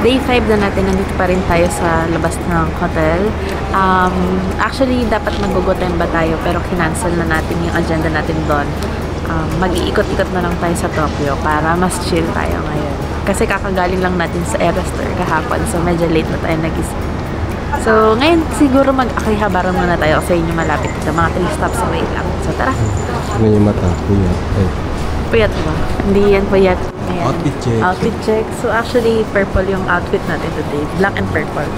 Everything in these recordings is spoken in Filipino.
day 5 na natin, nandito pa rin tayo sa labas ng hotel. Actually, dapat mag-Gotemba tayo pero kinancel na natin yung agenda natin doon. Mag-iikot-ikot na lang tayo sa Tokyo para mas chill tayo ngayon. Kasi kakagaling lang natin sa Eras Tour kahapon, so medyo late na tayo nagising. So, ngayon siguro mag-Akihabara muna tayo kasi yun yung malapit dito. Mga 3 stops away lang. So, tara. Ano yung mata? Puyat. Puyat ba? Hindi yan puyat. Ayan. Outfit check. Outfit check. So, actually, purple yung outfit natin today. Black and purple.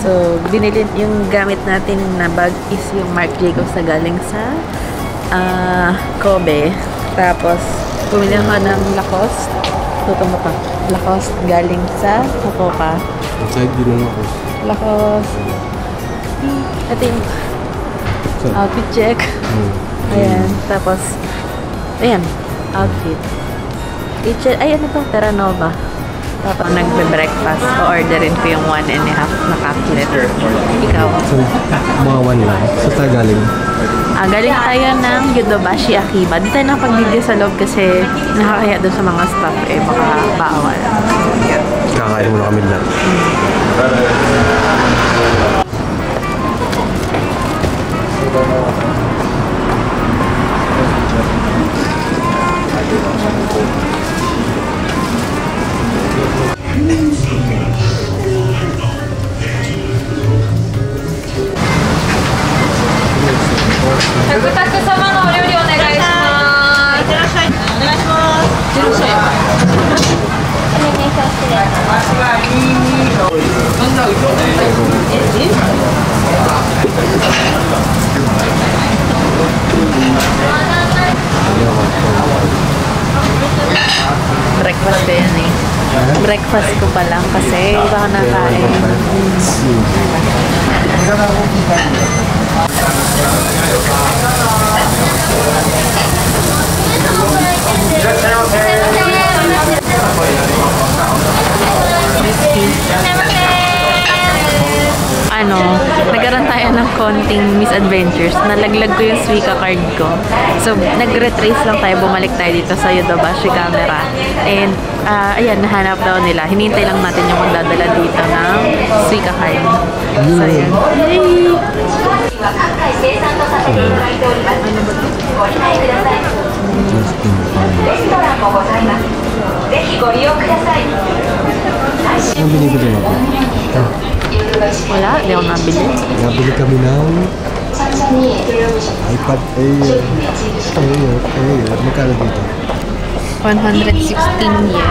So, binili yung gamit natin na bag is yung Marc Jacobs na galing sa Kobe. Tapos, pumili ako ng Lacoste. Tutong pa. Lacoste galing sa Fukuoka. Inside din ng Lacoste. Lacoste. Ito yung outfit check. Ayan. Tapos, ayan. Outfit. Ay, ano to? Terra Nova. Tapos, nagbe-breakfast. O-orderin ko yung 1.5 na calculator. Ikaw? So, mga 1 lang. So, saan galing? Galing tayo ng Yodobashi Akiba. Di tayo nakapag-video sa loob kasi nakakaya doon sa mga staff. Baka bawal. Kakain muna kami lang. Breakfast ba yan eh? Breakfast ko pa lang kasi iba ka nakain. Nagkaroon tayo ng konting misadventures. Nalaglag ko yung Suica card ko. So, nag-retrace lang tayo. Bumalik tayo dito sa Yodobashi camera. And, ayan, nahanap daw nila. Hinintay lang natin yung magdadala dito ng Suica card. So, ayan. Yay! Ano binibili mo po? Wala, di ako nabili. Nabili kami ng iPad Air. Magkano dito? 116 yen.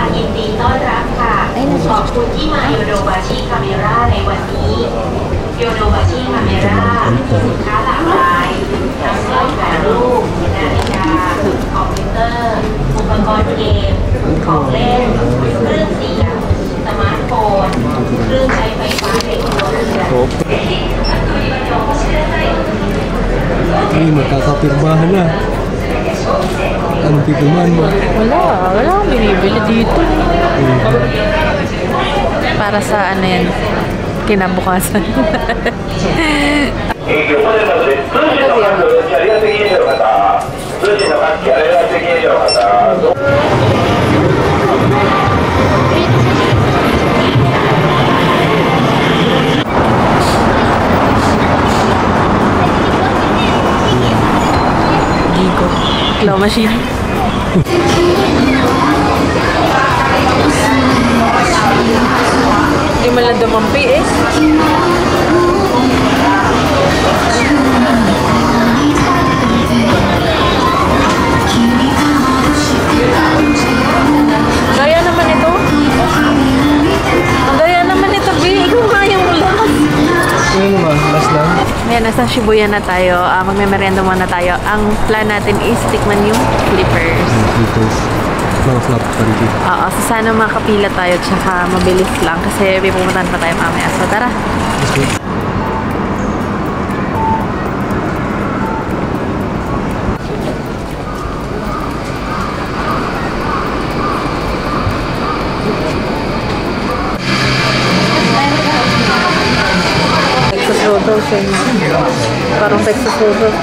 Ay,ขอบคุณที่มาโยโดบาชิคาเมร่าในวันนี้โยโดบาชิคาเมร่ามีสินค้าหลากหลายทั้งกล้องถ่ายรูปนาฬิกาคอมพิวเตอร์อุปกรณ์เกมของเล่นเครื่องเสียงสมาร์ทโฟนเครื่องใช้ไฟฟ้าในครัวเรือน Ay, magkakapirmahan na. Anong pipirmahan mo? Wala akong binibili dito. Para sa ano yan, kinabukasan. Gigo. Claw machine. Hindi mo lang dumampi eh. Gaya naman ito. Ang gaya naman ito, B. Ikaw kaya mo lang. Ano ba? Last lang? Ayan, nasa Shibuya na tayo. Magme-merienda muna tayo. Ang plan natin is tikman yung flippers. Flippers. Mga flap pa rin dito. Oo, so sana makapila tayo tsaka mabilis lang kasi may pumuntahan pa tayo mamaya. So tara! Let's go. Texas Roadhouse yun. Parang Texas Roadhouse.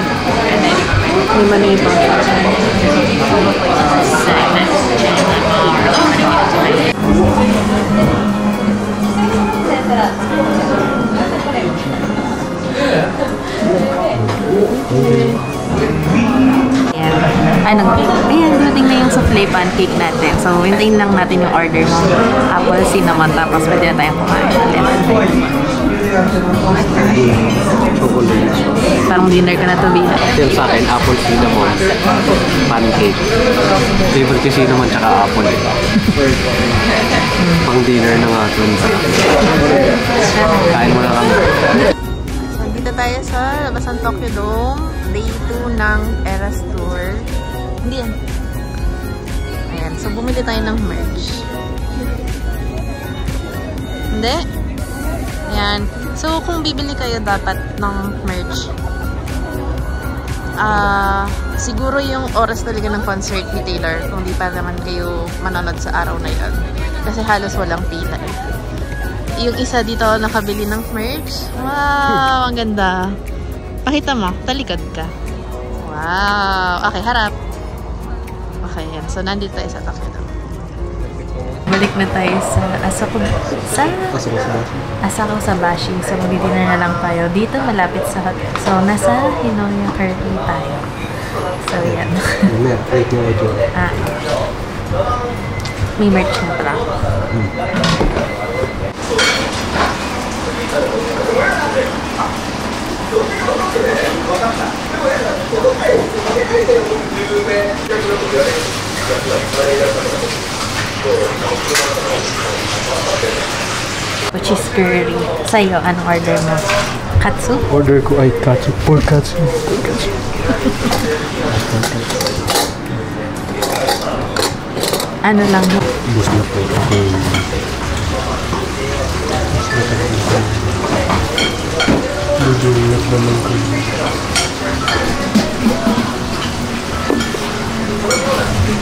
Ni Maniba. Ayan. Ayan, dumating na yung souffle pancake natin. So, hintayin lang natin yung order mo. Apple, cinnamon, tapos pwede na tayong kumain. Chocolate. Parang dinner ka na to, Biha. Yung sa akin, apple cinnamon pancake. Favorite ko cinnamon tsaka apple. Pang dinner na nga ito. Kain mo na kami. Dito tayo sa labas ng Tokyo Dome. Day 2 ng Eras Tour. Hindi yan. Ayan. So, bumili tayo ng merch. Hindi. Ayan. So, kung bibili kayo dapat ng merch, siguro yung oras talaga ng concert ni Taylor, kung di pa naman kayo manonood sa araw na yun. Kasi halos walang pila. Yung isa dito nakabili ng merch. Wow, ang ganda. Pakita mo, talikod ka. Wow. Okay, harap. Okay, yan. So, nandito tayo sa Tokyo Dome. Balik na tayo sa Asako Sabashi. So, mag-dinner na lang tayo. Dito, malapit sa hotel. So, nasa Hinoya currently tayo. So, yan. Wait yung audio. May merch na pala. Cheese curry. Sa'yo, anong order mo? Katsu? Order ko ay katsu. Pork katsu. Pork katsu. Ano lang mo? Bus na po. Okay. Bujulap naman ko.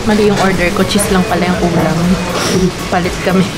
Mali yung order ko. Cheese lang pala yung ulam. Palit kami.